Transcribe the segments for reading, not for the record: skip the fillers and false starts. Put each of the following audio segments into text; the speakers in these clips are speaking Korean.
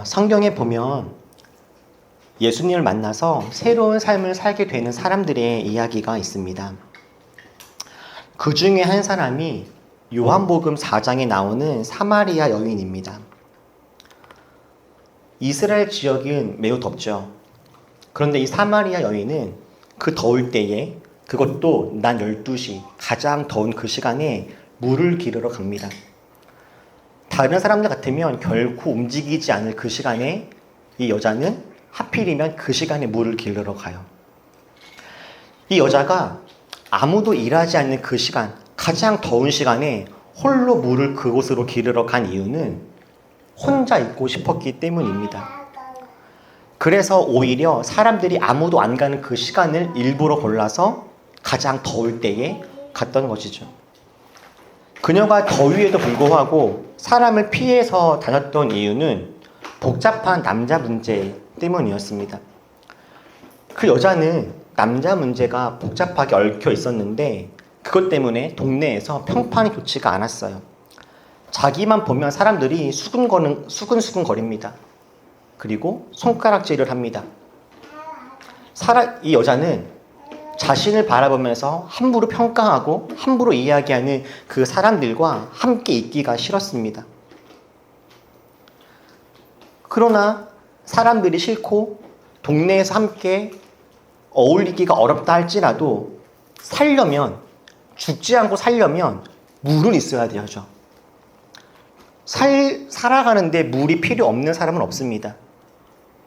성경에 보면 예수님을 만나서 새로운 삶을 살게 되는 사람들의 이야기가 있습니다. 그 중에 한 사람이 요한복음 4장에 나오는 사마리아 여인입니다. 이스라엘 지역은 매우 덥죠. 그런데 이 사마리아 여인은 그 더울 때에, 그것도 낮 12시, 가장 더운 그 시간에 물을 기르러 갑니다. 다른 사람들 같으면 결코 움직이지 않을 그 시간에 이 여자는 하필이면 그 시간에 물을 기르러 가요. 이 여자가 아무도 일하지 않는 그 시간, 가장 더운 시간에 홀로 물을 그곳으로 기르러 간 이유는 혼자 있고 싶었기 때문입니다. 그래서 오히려 사람들이 아무도 안 가는 그 시간을 일부러 골라서 가장 더울 때에 갔던 것이죠. 그녀가 더위에도 불구하고 사람을 피해서 다녔던 이유는 복잡한 남자 문제 때문이었습니다. 그 여자는 남자 문제가 복잡하게 얽혀 있었는데 그것 때문에 동네에서 평판이 좋지가 않았어요. 자기만 보면 사람들이 수근수근거립니다. 그리고 손가락질을 합니다. 이 여자는 자신을 바라보면서 함부로 평가하고 함부로 이야기하는 그 사람들과 함께 있기가 싫었습니다. 그러나 사람들이 싫고 동네에서 함께 어울리기가 어렵다 할지라도 죽지 않고 살려면 물은 있어야 되죠. 살아가는데 물이 필요 없는 사람은 없습니다.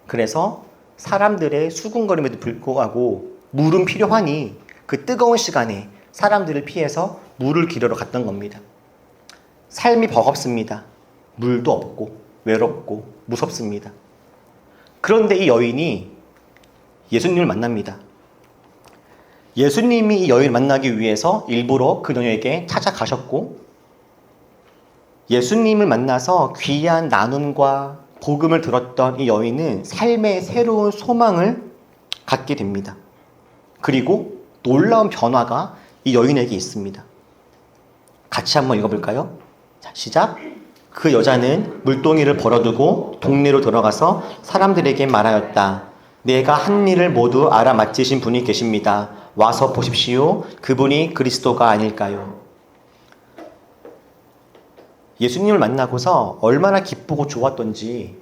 그래서 사람들의 수군거림에도 불구하고 물은 필요하니 그 뜨거운 시간에 사람들을 피해서 물을 기르러 갔던 겁니다. 삶이 버겁습니다. 물도 없고 외롭고 무섭습니다. 그런데 이 여인이 예수님을 만납니다. 예수님이 이 여인을 만나기 위해서 일부러 그녀에게 찾아가셨고 예수님을 만나서 귀한 나눔과 복음을 들었던 이 여인은 삶의 새로운 소망을 갖게 됩니다. 그리고 놀라운 변화가 이 여인에게 있습니다. 같이 한번 읽어볼까요? 자, 시작! 그 여자는 물동이를 버려두고 동네로 들어가서 사람들에게 말하였다. 내가 한 일을 모두 알아맞히신 분이 계십니다. 와서 보십시오. 그분이 그리스도가 아닐까요? 예수님을 만나고서 얼마나 기쁘고 좋았던지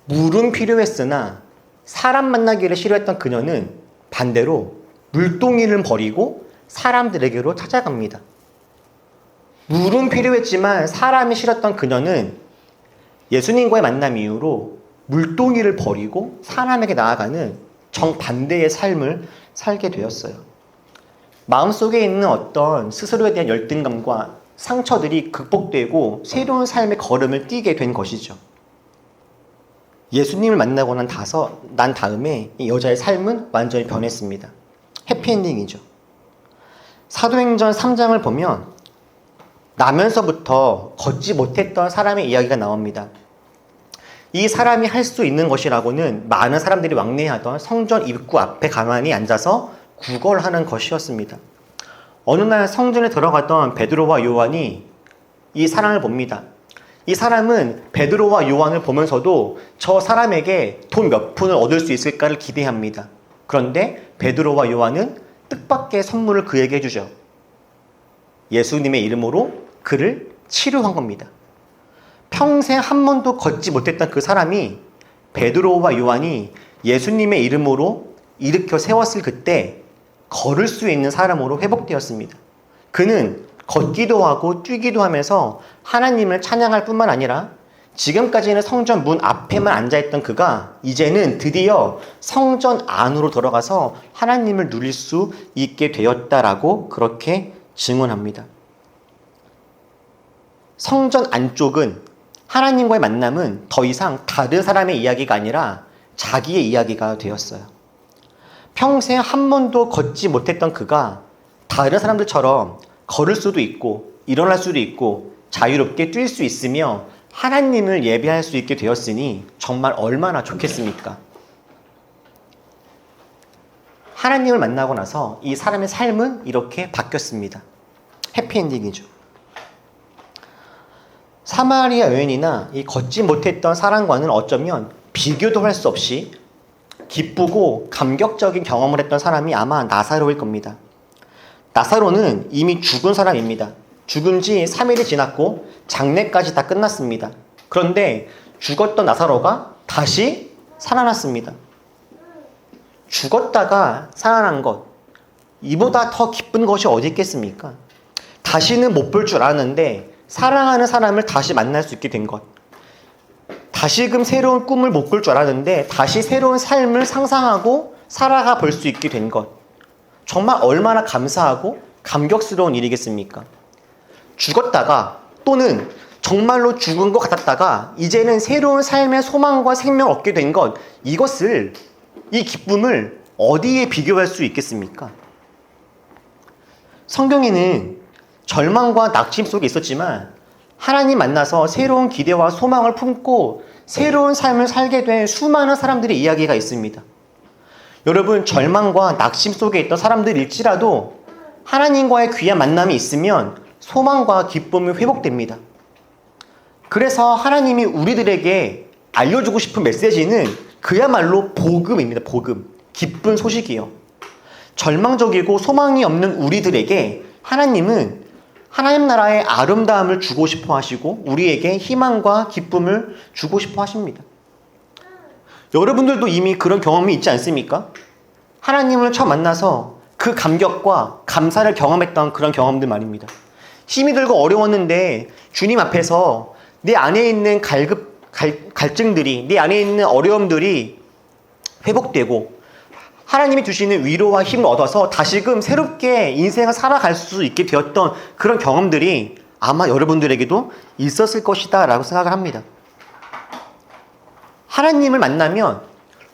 물은 필요했으나 사람 만나기를 싫어했던 그녀는 반대로 물동이를 버리고 사람들에게로 찾아갑니다. 물은 필요했지만 사람이 싫었던 그녀는 예수님과의 만남 이후로 물동이를 버리고 사람에게 나아가는 정반대의 삶을 살게 되었어요. 마음속에 있는 어떤 스스로에 대한 열등감과 상처들이 극복되고 새로운 삶의 걸음을 띄게 된 것이죠. 예수님을 만나고 난 다음에 이 여자의 삶은 완전히 변했습니다. 해피엔딩이죠. 사도행전 3장을 보면 나면서부터 걷지 못했던 사람의 이야기가 나옵니다. 이 사람이 할 수 있는 것이라고는 많은 사람들이 왕래하던 성전 입구 앞에 가만히 앉아서 구걸하는 것이었습니다. 어느 날 성전에 들어갔던 베드로와 요한이 이 사람을 봅니다. 이 사람은 베드로와 요한을 보면서도 저 사람에게 돈 몇 푼을 얻을 수 있을까를 기대합니다. 그런데 베드로와 요한은 뜻밖의 선물을 그에게 해주죠. 예수님의 이름으로 그를 치료한 겁니다. 평생 한 번도 걷지 못했던 그 사람이 베드로와 요한이 예수님의 이름으로 일으켜 세웠을 그때 걸을 수 있는 사람으로 회복되었습니다. 그는 걷기도 하고 뛰기도 하면서 하나님을 찬양할 뿐만 아니라 지금까지는 성전 문 앞에만 앉아있던 그가 이제는 드디어 성전 안으로 들어가서 하나님을 누릴 수 있게 되었다라고 그렇게 증언합니다. 성전 안쪽은 하나님과의 만남은 더 이상 다른 사람의 이야기가 아니라 자기의 이야기가 되었어요. 평생 한 번도 걷지 못했던 그가 다른 사람들처럼 걸을 수도 있고 일어날 수도 있고 자유롭게 뛸 수 있으며 하나님을 예배할 수 있게 되었으니 정말 얼마나 좋겠습니까? 하나님을 만나고 나서 이 사람의 삶은 이렇게 바뀌었습니다. 해피엔딩이죠. 사마리아 여인이나 이 걷지 못했던 사람과는 어쩌면 비교도 할 수 없이 기쁘고 감격적인 경험을 했던 사람이 아마 나사로일 겁니다. 나사로는 이미 죽은 사람입니다. 죽은 지 3일이 지났고 장례까지 다 끝났습니다. 그런데 죽었던 나사로가 다시 살아났습니다. 죽었다가 살아난 것, 이보다 더 기쁜 것이 어디 있겠습니까? 다시는 못 볼 줄 알았는데 사랑하는 사람을 다시 만날 수 있게 된 것, 다시금 새로운 꿈을 못 꿀 줄 알았는데 다시 새로운 삶을 상상하고 살아가 볼 수 있게 된 것, 정말 얼마나 감사하고 감격스러운 일이겠습니까? 죽었다가 또는 정말로 죽은 것 같았다가 이제는 새로운 삶의 소망과 생명을 얻게 된 것, 이 기쁨을 어디에 비교할 수 있겠습니까? 성경에는 절망과 낙심 속에 있었지만 하나님 만나서 새로운 기대와 소망을 품고 새로운 삶을 살게 된 수많은 사람들의 이야기가 있습니다. 여러분, 절망과 낙심 속에 있던 사람들일지라도 하나님과의 귀한 만남이 있으면 소망과 기쁨이 회복됩니다. 그래서 하나님이 우리들에게 알려주고 싶은 메시지는 그야말로 복음입니다. 복음. 기쁜 소식이요. 절망적이고 소망이 없는 우리들에게 하나님은 하나님 나라의 아름다움을 주고 싶어 하시고 우리에게 희망과 기쁨을 주고 싶어 하십니다. 여러분들도 이미 그런 경험이 있지 않습니까? 하나님을 처음 만나서 그 감격과 감사를 경험했던 그런 경험들 말입니다. 힘이 들고 어려웠는데 주님 앞에서 내 안에 있는 갈증들이, 내 안에 있는 어려움들이 회복되고 하나님이 주시는 위로와 힘을 얻어서 다시금 새롭게 인생을 살아갈 수 있게 되었던 그런 경험들이 아마 여러분들에게도 있었을 것이다 라고 생각을 합니다. 하나님을 만나면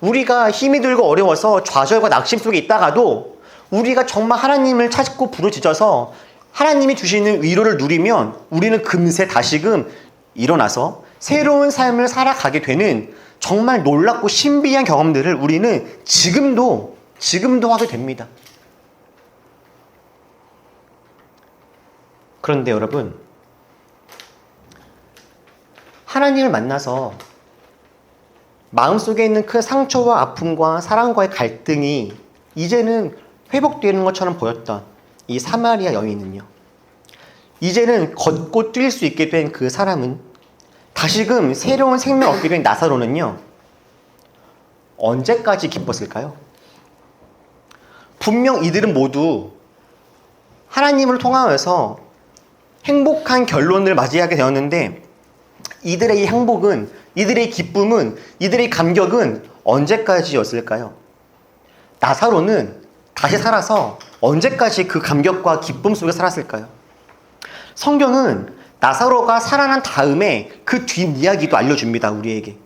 우리가 힘이 들고 어려워서 좌절과 낙심 속에 있다가도 우리가 정말 하나님을 찾고 부르짖어서 하나님이 주시는 위로를 누리면 우리는 금세 다시금 일어나서 새로운 삶을 살아가게 되는 정말 놀랍고 신비한 경험들을 우리는 지금도 하게 됩니다. 그런데 여러분, 하나님을 만나서 마음속에 있는 그 상처와 아픔과 사랑과의 갈등이 이제는 회복되는 것처럼 보였던 이 사마리아 여인은요, 이제는 걷고 뛸 수 있게 된 그 사람은, 다시금 새로운 생명을 얻게 된 나사로는요, 언제까지 기뻤을까요? 분명 이들은 모두 하나님을 통하여서 행복한 결론을 맞이하게 되었는데 이들의 이 행복은, 이들의 기쁨은, 이들의 감격은 언제까지였을까요? 나사로는 다시 살아서 언제까지 그 감격과 기쁨 속에 살았을까요? 성경은 나사로가 살아난 다음에 그 뒷이야기도 알려줍니다, 우리에게.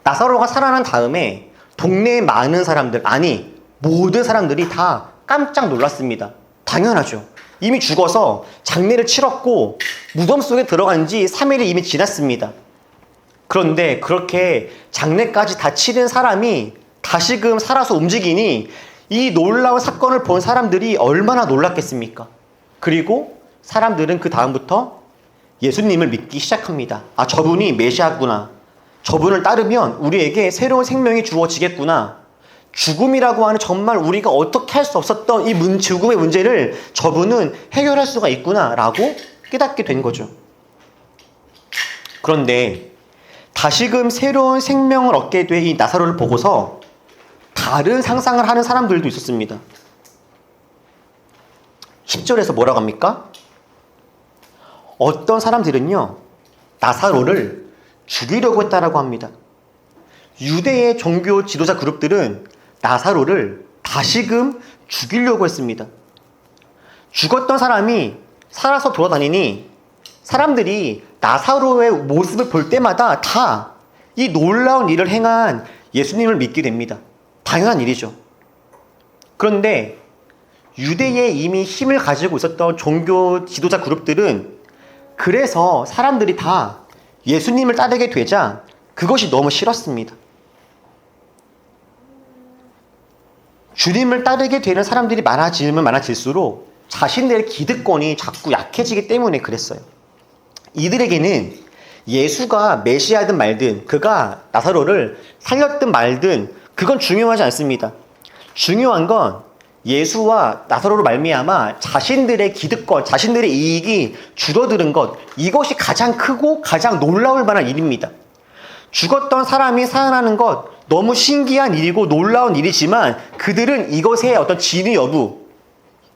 나사로가 살아난 다음에 동네에 많은 사람들, 아니 모든 사람들이 다 깜짝 놀랐습니다. 당연하죠. 이미 죽어서 장례를 치렀고 무덤 속에 들어간 지 3일이 이미 지났습니다. 그런데 그렇게 장례까지 다 치른 사람이 다시금 살아서 움직이니 이 놀라운 사건을 본 사람들이 얼마나 놀랐겠습니까? 그리고 사람들은 그 다음부터 예수님을 믿기 시작합니다. 아, 저분이 메시아구나. 저분을 따르면 우리에게 새로운 생명이 주어지겠구나. 죽음이라고 하는 정말 우리가 어떻게 할 수 없었던 이 죽음의 문제를 저분은 해결할 수가 있구나 라고 깨닫게 된 거죠. 그런데 다시금 새로운 생명을 얻게 된 이 나사로를 보고서 다른 상상을 하는 사람들도 있었습니다. 10절에서 뭐라고 합니까? 어떤 사람들은요, 나사로를 죽이려고 했다라고 합니다. 유대의 종교 지도자 그룹들은 나사로를 다시금 죽이려고 했습니다. 죽었던 사람이 살아서 돌아다니니 사람들이 나사로의 모습을 볼 때마다 다 이 놀라운 일을 행한 예수님을 믿게 됩니다. 당연한 일이죠. 그런데 유대에 이미 힘을 가지고 있었던 종교 지도자 그룹들은 그래서 사람들이 다 예수님을 따르게 되자 그것이 너무 싫었습니다. 주님을 따르게 되는 사람들이 많아지면 많아질수록 자신들의 기득권이 자꾸 약해지기 때문에 그랬어요. 이들에게는 예수가 메시아든 말든 그가 나사로를 살렸든 말든 그건 중요하지 않습니다. 중요한 건 예수와 나사로로 말미암아 자신들의 기득권, 자신들의 이익이 줄어드는 것, 이것이 가장 크고 가장 놀라울 만한 일입니다. 죽었던 사람이 살아나는 것 너무 신기한 일이고 놀라운 일이지만 그들은 이것의 어떤 진위 여부,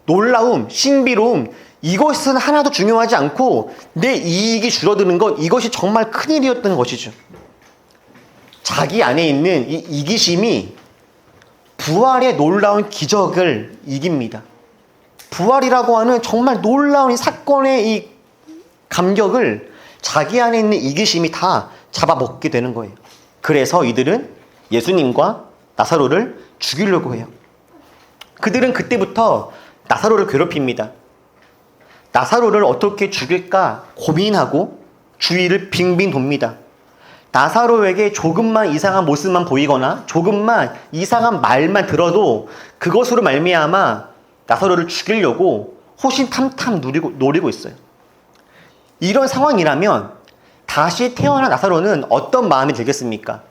놀라움, 신비로움, 이것은 하나도 중요하지 않고 내 이익이 줄어드는 것, 이것이 정말 큰일이었던 것이죠. 자기 안에 있는 이 이기심이 부활의 놀라운 기적을 이깁니다. 부활이라고 하는 정말 놀라운 이 사건의 이 감격을 자기 안에 있는 이기심이 다 잡아먹게 되는 거예요. 그래서 이들은 예수님과 나사로를 죽이려고 해요. 그들은 그때부터 나사로를 괴롭힙니다. 나사로를 어떻게 죽일까 고민하고 주위를 빙빙 돕니다. 나사로에게 조금만 이상한 모습만 보이거나 조금만 이상한 말만 들어도 그것으로 말미암아 나사로를 죽이려고 호신탐탐 노리고 있어요. 이런 상황이라면 다시 태어난 나사로는 어떤 마음이 들겠습니까?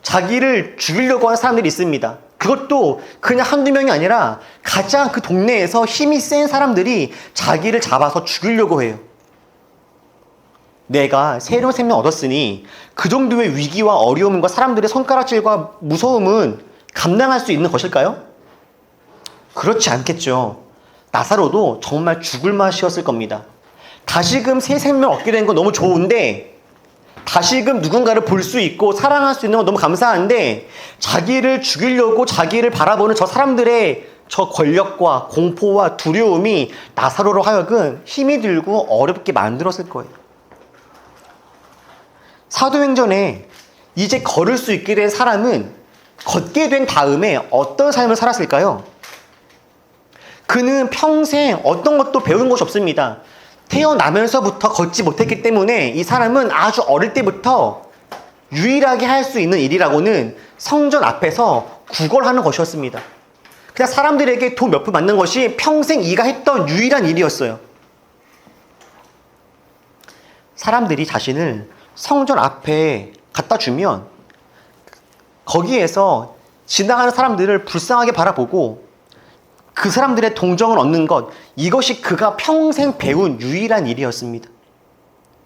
자기를 죽이려고 하는 사람들이 있습니다. 그것도 그냥 한두 명이 아니라 가장 그 동네에서 힘이 센 사람들이 자기를 잡아서 죽이려고 해요. 내가 새로운 생명 얻었으니 그 정도의 위기와 어려움과 사람들의 손가락질과 무서움은 감당할 수 있는 것일까요? 그렇지 않겠죠. 나사로도 정말 죽을 맛이었을 겁니다. 다시금 새 생명 얻게 된 건 너무 좋은데 다시금 누군가를 볼 수 있고 사랑할 수 있는 건 너무 감사한데 자기를 죽이려고 자기를 바라보는 저 사람들의 저 권력과 공포와 두려움이 나사로로 하여금 힘이 들고 어렵게 만들었을 거예요. 사도행전에 이제 걸을 수 있게 된 사람은 걷게 된 다음에 어떤 삶을 살았을까요? 그는 평생 어떤 것도 배운 것이 없습니다. 태어나면서부터 걷지 못했기 때문에 이 사람은 아주 어릴 때부터 유일하게 할 수 있는 일이라고는 성전 앞에서 구걸하는 것이었습니다. 그냥 사람들에게 돈 몇 푼 받는 것이 평생 이가 했던 유일한 일이었어요. 사람들이 자신을 성전 앞에 갖다 주면 거기에서 지나가는 사람들을 불쌍하게 바라보고 그 사람들의 동정을 얻는 것, 이것이 그가 평생 배운 유일한 일이었습니다.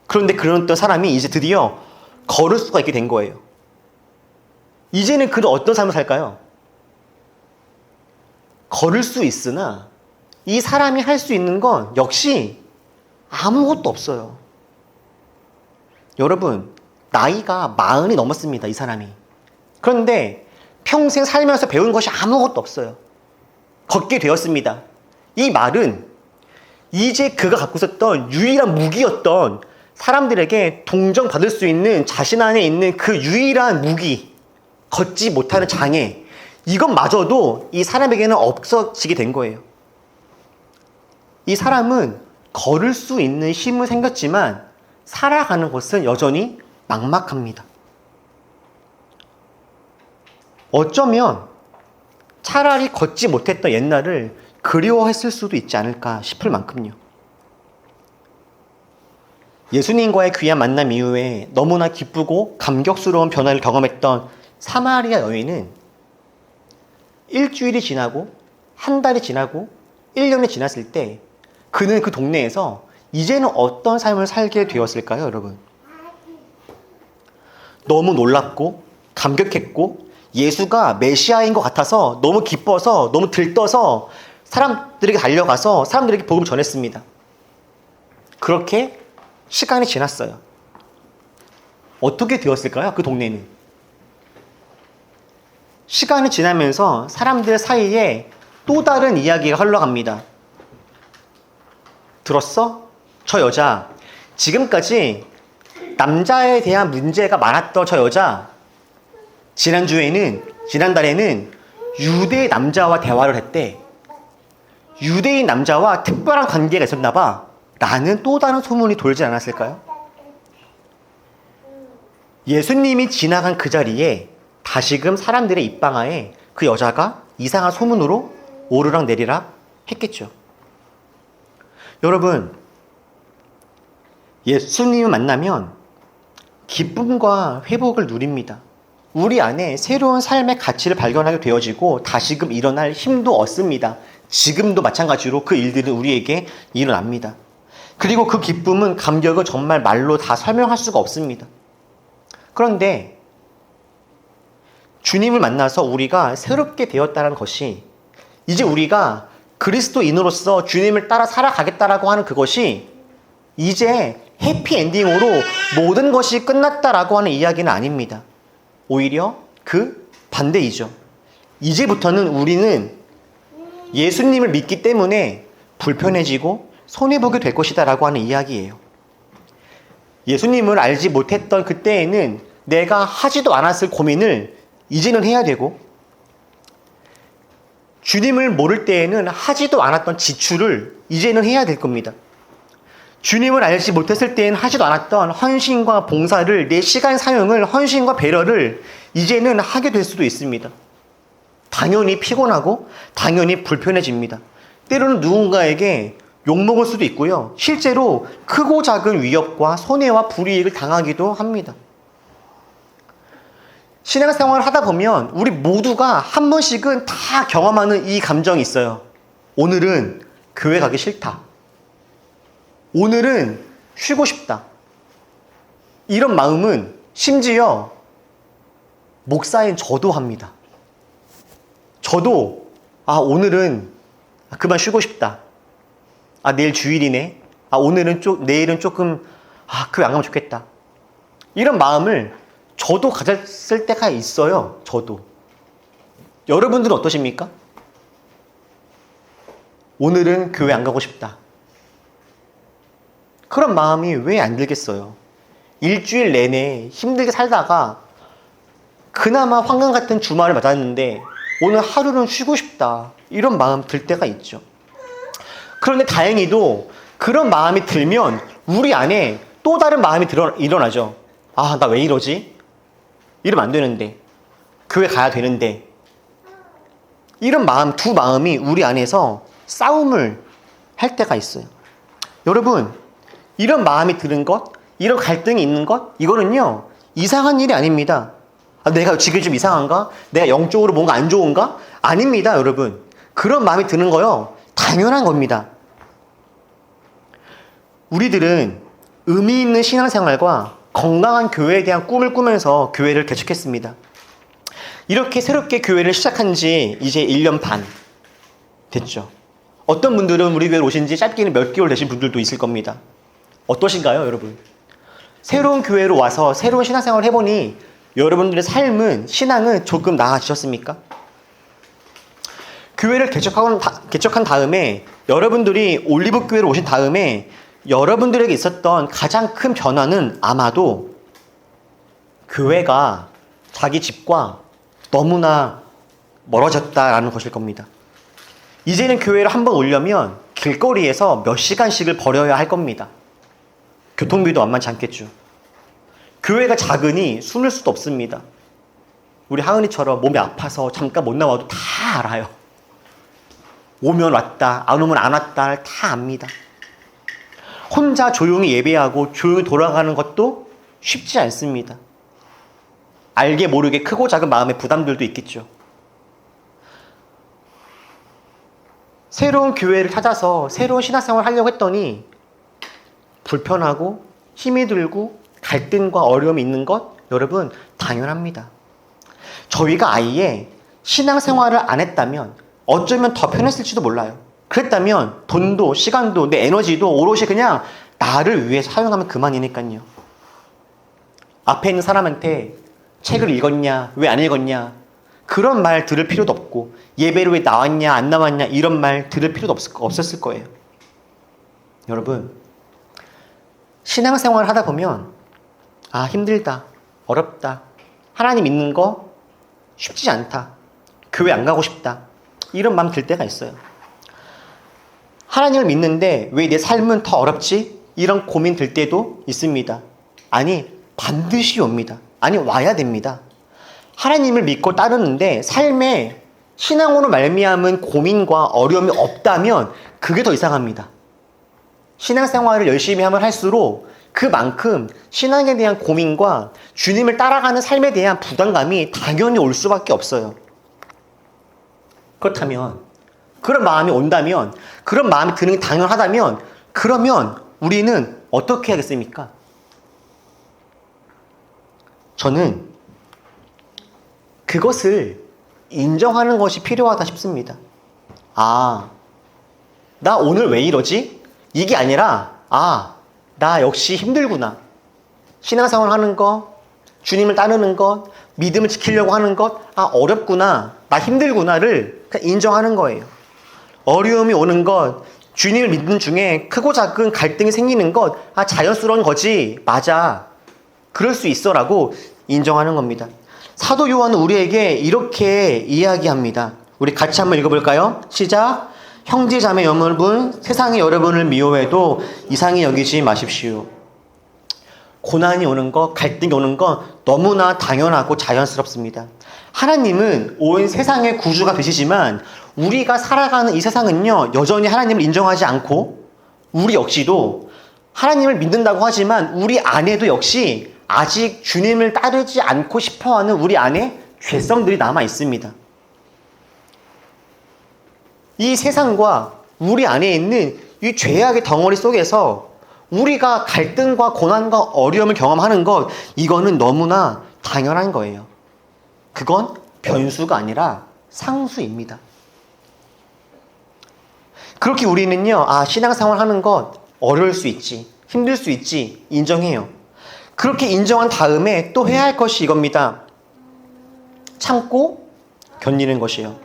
그런데 그런 사람이 이제 드디어 걸을 수가 있게 된 거예요. 이제는 그는 어떤 삶을 살까요? 걸을 수 있으나 이 사람이 할 수 있는 건 역시 아무것도 없어요. 여러분, 나이가 40이 넘었습니다, 이 사람이. 그런데 평생 살면서 배운 것이 아무것도 없어요. 걷게 되었습니다. 이 말은 이제 그가 갖고 있었던 유일한 무기였던 사람들에게 동정받을 수 있는 자신 안에 있는 그 유일한 무기, 걷지 못하는 장애, 이것마저도 이 사람에게는 없어지게 된 거예요. 이 사람은 걸을 수 있는 힘은 생겼지만 살아가는 것은 여전히 막막합니다. 어쩌면 차라리 걷지 못했던 옛날을 그리워했을 수도 있지 않을까 싶을 만큼요. 예수님과의 귀한 만남 이후에 너무나 기쁘고 감격스러운 변화를 경험했던 사마리아 여인은 일주일이 지나고 한 달이 지나고 1년이 지났을 때 그는 그 동네에서 이제는 어떤 삶을 살게 되었을까요, 여러분? 너무 놀랍고 감격했고 예수가 메시아인 것 같아서 너무 기뻐서 너무 들떠서 사람들에게 달려가서 사람들에게 복음을 전했습니다. 그렇게 시간이 지났어요. 어떻게 되었을까요? 그 동네는. 시간이 지나면서 사람들 사이에 또 다른 이야기가 흘러갑니다. 들었어? 저 여자 지금까지 남자에 대한 문제가 많았던 저 여자 지난달에는 유대 남자와 대화를 했대. 유대인 남자와 특별한 관계가 있었나 봐. 라는 또 다른 소문이 돌지 않았을까요? 예수님이 지나간 그 자리에 다시금 사람들의 입방아에 그 여자가 이상한 소문으로 오르락 내리락 했겠죠. 여러분, 예수님을 만나면 기쁨과 회복을 누립니다. 우리 안에 새로운 삶의 가치를 발견하게 되어지고 다시금 일어날 힘도 얻습니다. 지금도 마찬가지로 그 일들은 우리에게 일어납니다. 그리고 그 기쁨은, 감격은 정말 말로 다 설명할 수가 없습니다. 그런데 주님을 만나서 우리가 새롭게 되었다는 것이, 이제 우리가 그리스도인으로서 주님을 따라 살아가겠다라고 하는 그것이 이제 해피엔딩으로 모든 것이 끝났다라고 하는 이야기는 아닙니다. 오히려 그 반대이죠. 이제부터는 우리는 예수님을 믿기 때문에 불편해지고 손해보게 될 것이다 라고 하는 이야기예요. 예수님을 알지 못했던 그때에는 내가 하지도 않았을 고민을 이제는 해야 되고, 주님을 모를 때에는 하지도 않았던 지출을 이제는 해야 될 겁니다. 주님을 알지 못했을 때에는 하지도 않았던 헌신과 봉사를, 내 시간 사용을, 헌신과 배려를 이제는 하게 될 수도 있습니다. 당연히 피곤하고 당연히 불편해집니다. 때로는 누군가에게 욕먹을 수도 있고요. 실제로 크고 작은 위협과 손해와 불이익을 당하기도 합니다. 신앙생활을 하다 보면 우리 모두가 한 번씩은 다 경험하는 이 감정이 있어요. 오늘은 교회 가기 싫다. 오늘은 쉬고 싶다. 이런 마음은 심지어 목사인 저도 합니다. 저도 오늘은 그만 쉬고 싶다. 내일 주일이네. 내일은 조금 교회 안 가면 좋겠다. 이런 마음을 저도 가졌을 때가 있어요. 저도. 여러분들은 어떠십니까? 오늘은 교회 안 가고 싶다. 그런 마음이 왜 안 들겠어요? 일주일 내내 힘들게 살다가 그나마 황금 같은 주말을 맞았는데 오늘 하루는 쉬고 싶다. 이런 마음 들 때가 있죠. 그런데 다행히도 그런 마음이 들면 우리 안에 또 다른 마음이 일어나죠. 나 왜 이러지? 이러면 안 되는데. 교회 가야 되는데. 이런 마음, 두 마음이 우리 안에서 싸움을 할 때가 있어요. 여러분, 이런 마음이 드는 것, 이런 갈등이 있는 것, 이거는요, 이상한 일이 아닙니다. 내가 지금 좀 이상한가? 내가 영적으로 뭔가 안 좋은가? 아닙니다, 여러분. 그런 마음이 드는 거요, 당연한 겁니다. 우리들은 의미 있는 신앙생활과 건강한 교회에 대한 꿈을 꾸면서 교회를 개척했습니다. 이렇게 새롭게 교회를 시작한 지 이제 1년 반 됐죠. 어떤 분들은 우리 교회에 오신 지 짧게는 몇 개월 되신 분들도 있을 겁니다. 어떠신가요, 여러분? 새로운 교회로 와서 새로운 신앙생활을 해보니 여러분들의 삶은, 신앙은 조금 나아지셨습니까? 교회를 개척한 다음에, 여러분들이 올리브 교회로 오신 다음에 여러분들에게 있었던 가장 큰 변화는 아마도 교회가 자기 집과 너무나 멀어졌다라는 것일 겁니다. 이제는 교회를 한번 오려면 길거리에서 몇 시간씩을 벌여야 할 겁니다. 교통비도 만만치 않겠죠. 교회가 작으니 숨을 수도 없습니다. 우리 하은이처럼 몸이 아파서 잠깐 못 나와도 다 알아요. 오면 왔다, 안 오면 안 왔다를 다 압니다. 혼자 조용히 예배하고 조용히 돌아가는 것도 쉽지 않습니다. 알게 모르게 크고 작은 마음의 부담들도 있겠죠. 새로운 교회를 찾아서 새로운 신앙생활을 하려고 했더니 불편하고 힘이 들고 갈등과 어려움이 있는 것, 여러분, 당연합니다. 저희가 아예 신앙생활을 안 했다면 어쩌면 더 편했을지도 몰라요. 그랬다면 돈도 시간도 내 에너지도 오롯이 그냥 나를 위해 사용하면 그만이니까요. 앞에 있는 사람한테 책을 읽었냐, 왜 안 읽었냐, 그런 말 들을 필요도 없고, 예배를 왜 나왔냐, 안 나왔냐, 이런 말 들을 필요도 없었을 거예요. 여러분, 신앙생활을 하다 보면 힘들다, 어렵다, 하나님 믿는 거 쉽지 않다, 교회 안 가고 싶다, 이런 마음 들 때가 있어요. 하나님을 믿는데 왜 내 삶은 더 어렵지? 이런 고민 들 때도 있습니다. 아니, 반드시 옵니다. 아니, 와야 됩니다. 하나님을 믿고 따르는데 삶에 신앙으로 말미암은 고민과 어려움이 없다면 그게 더 이상합니다. 신앙생활을 열심히 하면 할수록 그만큼 신앙에 대한 고민과 주님을 따라가는 삶에 대한 부담감이 당연히 올 수밖에 없어요. 그렇다면, 그런 마음이 온다면, 그런 마음이 드는 게 당연하다면, 그러면 우리는 어떻게 하겠습니까? 저는 그것을 인정하는 것이 필요하다 싶습니다. 아, 나 오늘 왜 이러지? 이게 아니라, 나 역시 힘들구나. 신앙생활 하는 것, 주님을 따르는 것, 믿음을 지키려고 하는 것, 어렵구나. 나 힘들구나를 그냥 인정하는 거예요. 어려움이 오는 것, 주님을 믿는 중에 크고 작은 갈등이 생기는 것, 자연스러운 거지. 맞아. 그럴 수 있어라고 인정하는 겁니다. 사도 요한은 우리에게 이렇게 이야기합니다. 우리 같이 한번 읽어볼까요? 시작. 형제 자매 여러분, 세상이 여러분을 미워해도 이상히 여기지 마십시오. 고난이 오는 것, 갈등이 오는 것 너무나 당연하고 자연스럽습니다. 하나님은 온 세상의 구주가 되시지만 우리가 살아가는 이 세상은요, 여전히 하나님을 인정하지 않고 우리 역시도 하나님을 믿는다고 하지만 우리 안에도 역시 아직 주님을 따르지 않고 싶어하는 우리 안에 죄성들이 남아 있습니다. 이 세상과 우리 안에 있는 이 죄악의 덩어리 속에서 우리가 갈등과 고난과 어려움을 경험하는 것, 이거는 너무나 당연한 거예요. 그건 변수가 아니라 상수입니다. 그렇게 우리는요, 신앙생활 하는 것 어려울 수 있지, 힘들 수 있지, 인정해요. 그렇게 인정한 다음에 또 해야 할 것이 이겁니다. 참고 견디는 것이에요.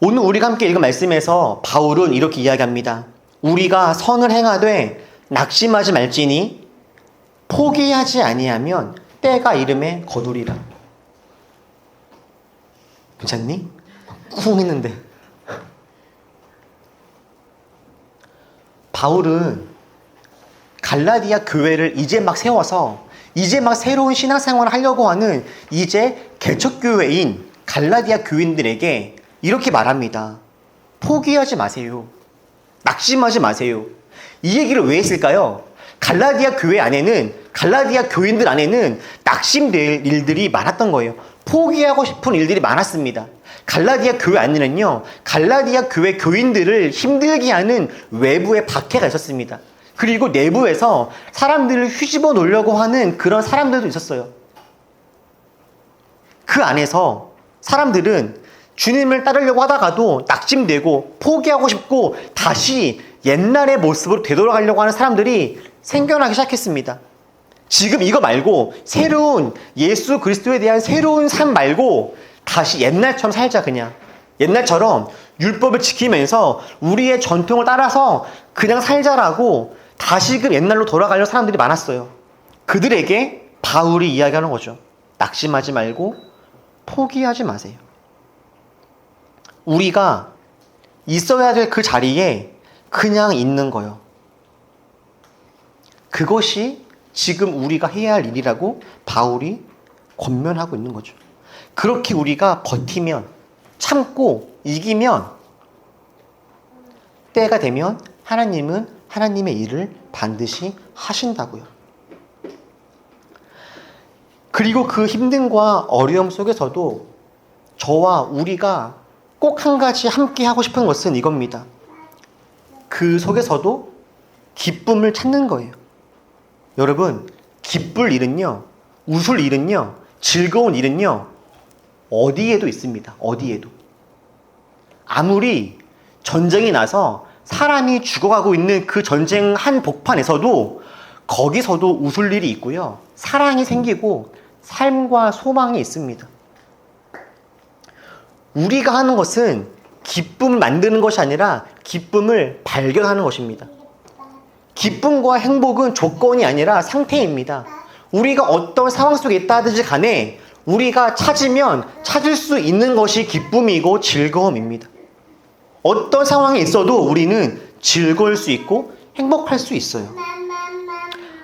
오늘 우리가 함께 읽은 말씀에서 바울은 이렇게 이야기합니다. 우리가 선을 행하되 낙심하지 말지니 포기하지 아니하면 때가 이름에 거두리라. 괜찮니? 쿵 했는데. 바울은 갈라디아 교회를 이제 막 세워서 이제 막 새로운 신앙생활을 하려고 하는 이제 개척교회인 갈라디아 교인들에게 이렇게 말합니다. 포기하지 마세요. 낙심하지 마세요. 이 얘기를 왜 했을까요? 갈라디아 교회 안에는, 갈라디아 교인들 안에는 낙심될 일들이 많았던 거예요. 포기하고 싶은 일들이 많았습니다. 갈라디아 교회 안에는요, 갈라디아 교회 교인들을 힘들게 하는 외부의 박해가 있었습니다. 그리고 내부에서 사람들을 휘집어 놓으려고 하는 그런 사람들도 있었어요. 그 안에서 사람들은 주님을 따르려고 하다가도 낙심되고 포기하고 싶고 다시 옛날의 모습으로 되돌아가려고 하는 사람들이 생겨나기 시작했습니다. 지금 이거 말고 새로운 예수 그리스도에 대한 새로운 삶 말고 다시 옛날처럼 살자. 그냥 옛날처럼 율법을 지키면서 우리의 전통을 따라서 그냥 살자라고 다시금 옛날로 돌아가려는 사람들이 많았어요. 그들에게 바울이 이야기하는 거죠. 낙심하지 말고 포기하지 마세요. 우리가 있어야 될 그 자리에 그냥 있는 거예요. 그것이 지금 우리가 해야 할 일이라고 바울이 권면하고 있는 거죠. 그렇게 우리가 버티면, 참고 이기면 때가 되면 하나님은 하나님의 일을 반드시 하신다고요. 그리고 그 힘듦과 어려움 속에서도 저와 우리가 꼭 한 가지 함께 하고 싶은 것은 이겁니다. 그 속에서도 기쁨을 찾는 거예요. 여러분, 기쁠 일은요, 웃을 일은요, 즐거운 일은요, 어디에도 있습니다. 어디에도. 아무리 전쟁이 나서 사람이 죽어가고 있는 그 전쟁 한 복판에서도 거기서도 웃을 일이 있고요. 사랑이 생기고 삶과 소망이 있습니다. 우리가 하는 것은 기쁨을 만드는 것이 아니라 기쁨을 발견하는 것입니다. 기쁨과 행복은 조건이 아니라 상태입니다. 우리가 어떤 상황 속에 있다든지 간에 우리가 찾으면 찾을 수 있는 것이 기쁨이고 즐거움입니다. 어떤 상황에 있어도 우리는 즐거울 수 있고 행복할 수 있어요.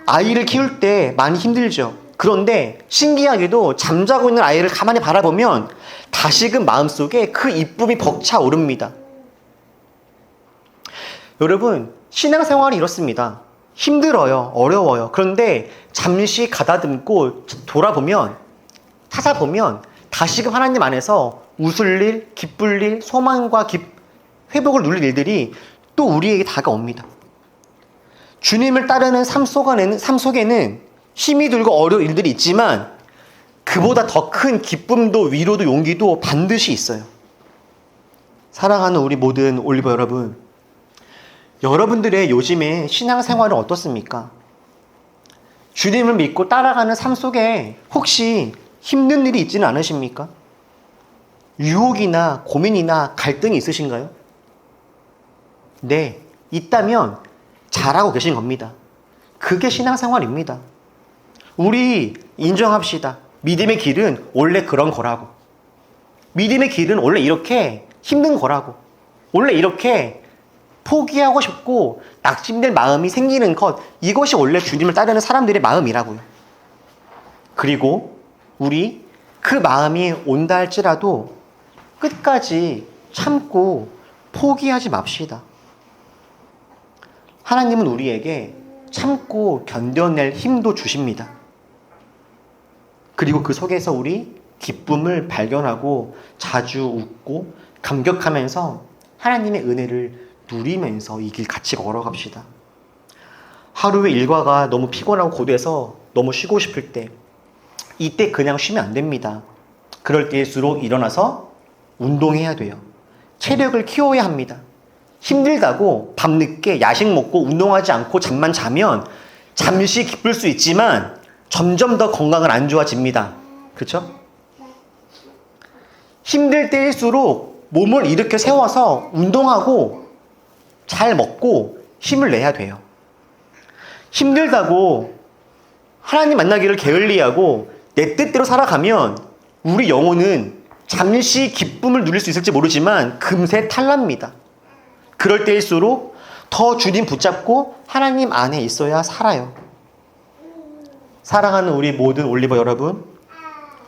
아이를 키울 때 많이 힘들죠. 그런데 신기하게도 잠자고 있는 아이를 가만히 바라보면 다시금 마음속에 그 이쁨이 벅차오릅니다. 여러분, 신앙생활이 이렇습니다. 힘들어요. 어려워요. 그런데 잠시 가다듬고 돌아보면, 찾아보면 다시금 하나님 안에서 웃을 일, 기쁠 일, 소망과 회복을 누릴 일들이 또 우리에게 다가옵니다. 주님을 따르는 삶 속에는 힘이 들고 어려운 일들이 있지만 그보다 더 큰 기쁨도 위로도 용기도 반드시 있어요. 사랑하는 우리 모든 올리버 여러분, 여러분들의 요즘의 신앙생활은 어떻습니까? 주님을 믿고 따라가는 삶 속에 혹시 힘든 일이 있지는 않으십니까? 유혹이나 고민이나 갈등이 있으신가요? 네, 있다면 잘하고 계신 겁니다. 그게 신앙생활입니다. 우리 인정합시다. 믿음의 길은 원래 그런 거라고. 믿음의 길은 원래 이렇게 힘든 거라고. 원래 이렇게 포기하고 싶고 낙심될 마음이 생기는 것, 이것이 원래 주님을 따르는 사람들의 마음이라고요. 그리고 우리 그 마음이 온다 할지라도 끝까지 참고 포기하지 맙시다. 하나님은 우리에게 참고 견뎌낼 힘도 주십니다. 그리고 그 속에서 우리 기쁨을 발견하고 자주 웃고 감격하면서 하나님의 은혜를 누리면서 이 길 같이 걸어갑시다. 하루의 일과가 너무 피곤하고 고돼서 너무 쉬고 싶을 때, 이때 그냥 쉬면 안 됩니다. 그럴 때일수록 일어나서 운동해야 돼요. 체력을 키워야 합니다. 힘들다고 밤늦게 야식 먹고 운동하지 않고 잠만 자면 잠시 기쁠 수 있지만 점점 더 건강은 안 좋아집니다. 그렇죠? 힘들 때일수록 몸을 일으켜 세워서 운동하고 잘 먹고 힘을 내야 돼요. 힘들다고 하나님 만나기를 게을리하고 내 뜻대로 살아가면 우리 영혼은 잠시 기쁨을 누릴 수 있을지 모르지만 금세 탈납니다. 그럴 때일수록 더 주님 붙잡고 하나님 안에 있어야 살아요. 사랑하는 우리 모든 올리버 여러분,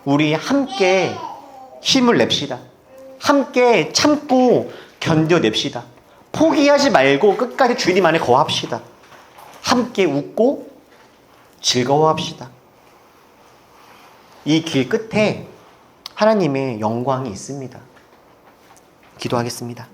우리 함께 힘을 냅시다. 함께 참고 견뎌냅시다. 포기하지 말고 끝까지 주님 안에 거합시다. 함께 웃고 즐거워합시다. 이 길 끝에 하나님의 영광이 있습니다. 기도하겠습니다.